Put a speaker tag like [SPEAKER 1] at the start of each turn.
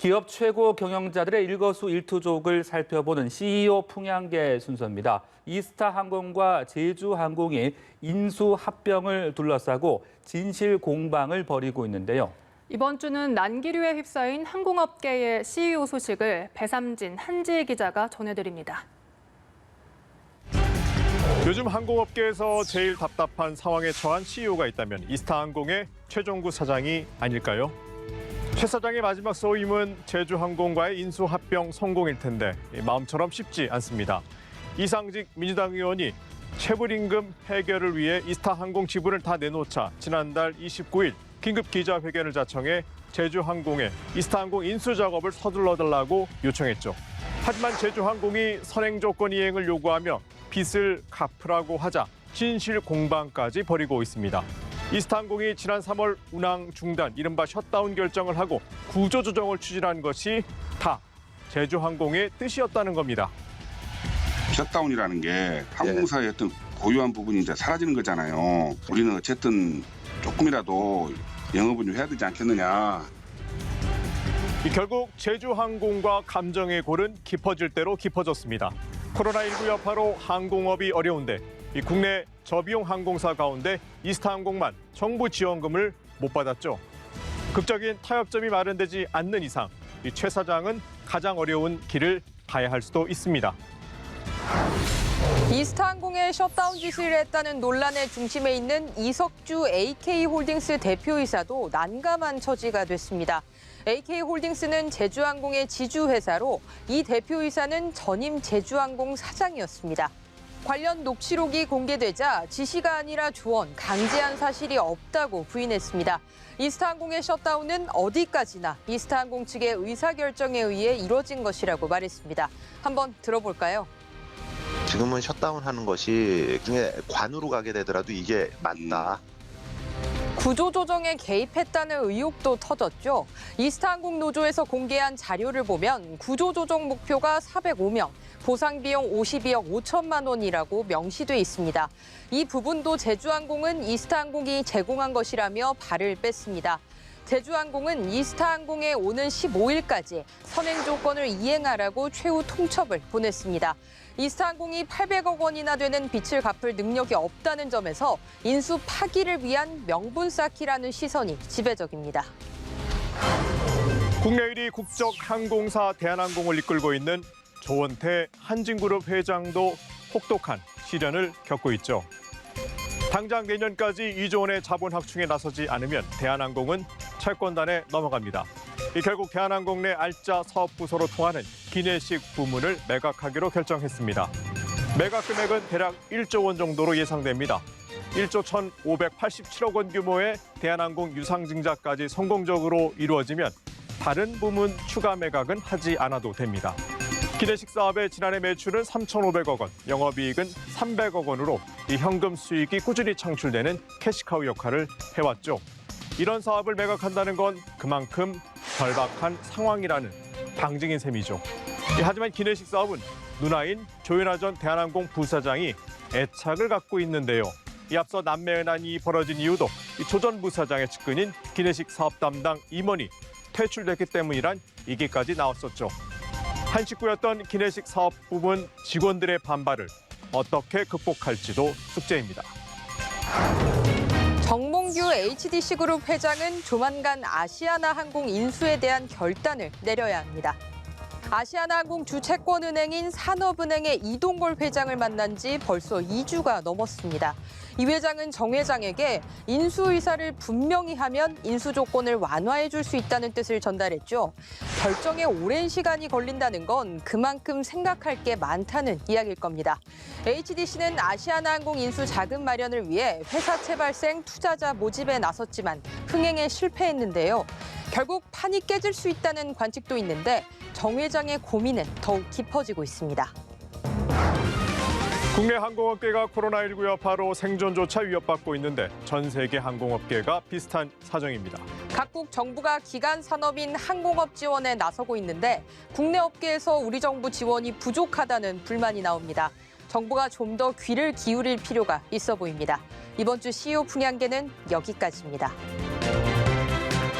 [SPEAKER 1] 기업 최고 경영자들의 일거수일투족을 살펴보는 CEO 풍향계 순서입니다. 이스타항공과 제주항공이 인수합병을 둘러싸고 진실 공방을 벌이고 있는데요.
[SPEAKER 2] 이번 주는 난기류에 휩싸인 항공업계의 CEO 소식을 배삼진 한지혜 기자가 전해드립니다.
[SPEAKER 3] 요즘 항공업계에서 제일 답답한 상황에 처한 CEO가 있다면 이스타항공의 최종구 사장이 아닐까요? 최 사장의 마지막 소임은 제주항공과의 인수합병 성공일 텐데 마음처럼 쉽지 않습니다. 이상직 민주당 의원이 체불임금 해결을 위해 이스타항공 지분을 다 내놓자 지난달 29일 긴급 기자회견을 자청해 제주항공에 이스타항공 인수 작업을 서둘러달라고 요청했죠. 하지만 제주항공이 선행 조건 이행을 요구하며 빚을 갚으라고 하자 진실 공방까지 벌이고 있습니다. 이스타항공이 지난 3월 운항 중단, 이른바 셧다운 결정을 하고 구조조정을 추진한 것이 다 제주항공의 뜻이었다는 겁니다.
[SPEAKER 4] 셧다운이라는 게 항공사의 어떤 고유한 부분이 이제 사라지는 거잖아요. 우리는 어쨌든 조금이라도 영업은 좀 해야 되지 않겠느냐.
[SPEAKER 3] 결국 제주항공과 감정의 골은 깊어질 대로 깊어졌습니다. 코로나19 여파로 항공업이 어려운데 이 국내 저비용 항공사 가운데 이스타항공만 정부 지원금을 못 받았죠. 극적인 타협점이 마련되지 않는 이상 이 최 사장은 가장 어려운 길을 가야 할 수도 있습니다.
[SPEAKER 5] 이스타항공의 셧다운 지시를 했다는 논란의 중심에 있는 이석주 AK홀딩스 대표이사도 난감한 처지가 됐습니다. AK홀딩스는 제주항공의 지주회사로 이 대표이사는 전임 제주항공 사장이었습니다. 관련 녹취록이 공개되자 지시가 아니라 조언, 강제한 사실이 없다고 부인했습니다. 이스타항공의 셧다운은 어디까지나 이스타항공 측의 의사결정에 의해 이뤄진 것이라고 말했습니다. 한번 들어볼까요?
[SPEAKER 6] 지금은 셧다운하는 것이 중에 관으로 가게 되더라도 이게 맞다.
[SPEAKER 5] 구조조정에 개입했다는 의혹도 터졌죠. 이스타항공 노조에서 공개한 자료를 보면 구조조정 목표가 405명, 보상비용 52억 5천만 원이라고 명시돼 있습니다. 이 부분도 제주항공은 이스타항공이 제공한 것이라며 발을 뺐습니다. 제주항공은 이스타항공에 오는 15일까지 선행 조건을 이행하라고 최후 통첩을 보냈습니다. 이스타항공이 800억 원이나 되는 빚을 갚을 능력이 없다는 점에서 인수 파기를 위한 명분 쌓기라는 시선이 지배적입니다.
[SPEAKER 3] 국내 1위 국적 항공사 대한항공을 이끌고 있는 조원태 한진그룹 회장도 혹독한 시련을 겪고 있죠. 당장 내년까지 2조 원의 자본 확충에 나서지 않으면 대한항공은 채권단에 넘어갑니다. 결국 대한항공 내 알짜 사업부서로 통하는 기내식 부문을 매각하기로 결정했습니다. 매각 금액은 대략 1조 원 정도로 예상됩니다. 1조 1,587억 원 규모의 대한항공 유상증자까지 성공적으로 이루어지면 다른 부문 추가 매각은 하지 않아도 됩니다. 기내식 사업의 지난해 매출은 3,500억 원, 영업이익은 300억 원으로 이 현금 수익이 꾸준히 창출되는 캐시카우 역할을 해왔죠. 이런 사업을 매각한다는 건 그만큼 절박한 상황이라는 방증인 셈이죠. 하지만 기내식 사업은 누나인 조윤아 전 대한항공 부사장이 애착을 갖고 있는데요. 앞서 남매연한이 벌어진 이유도 조 전 부사장의 측근인 기내식 사업 담당 임원이 퇴출됐기 때문이란 얘기까지 나왔었죠. 한 식구였던 기내식 사업 부문 직원들의 반발을 어떻게 극복할지도 숙제입니다.
[SPEAKER 5] 정몽규 HDC그룹 회장은 조만간 아시아나항공 인수에 대한 결단을 내려야 합니다. 아시아나항공 주채권은행인 산업은행의 이동걸 회장을 만난 지 벌써 2주가 넘었습니다. 이 회장은 정 회장에게 인수 의사를 분명히 하면 인수 조건을 완화해 줄 수 있다는 뜻을 전달했죠. 결정에 오랜 시간이 걸린다는 건 그만큼 생각할 게 많다는 이야기일 겁니다. HDC는 아시아나항공 인수 자금 마련을 위해 회사채 발생 투자자 모집에 나섰지만 흥행에 실패했는데요. 결국 판이 깨질 수 있다는 관측도 있는데 정 회장의 고민은 더욱 깊어지고 있습니다.
[SPEAKER 3] 국내 항공업계가 코로나19 여파로 생존조차 위협받고 있는데 전 세계 항공업계가 비슷한 사정입니다.
[SPEAKER 5] 각국 정부가 기간 산업인 항공업 지원에 나서고 있는데 국내 업계에서 우리 정부 지원이 부족하다는 불만이 나옵니다. 정부가 좀 더 귀를 기울일 필요가 있어 보입니다. 이번 주 CEO 풍향계는 여기까지입니다.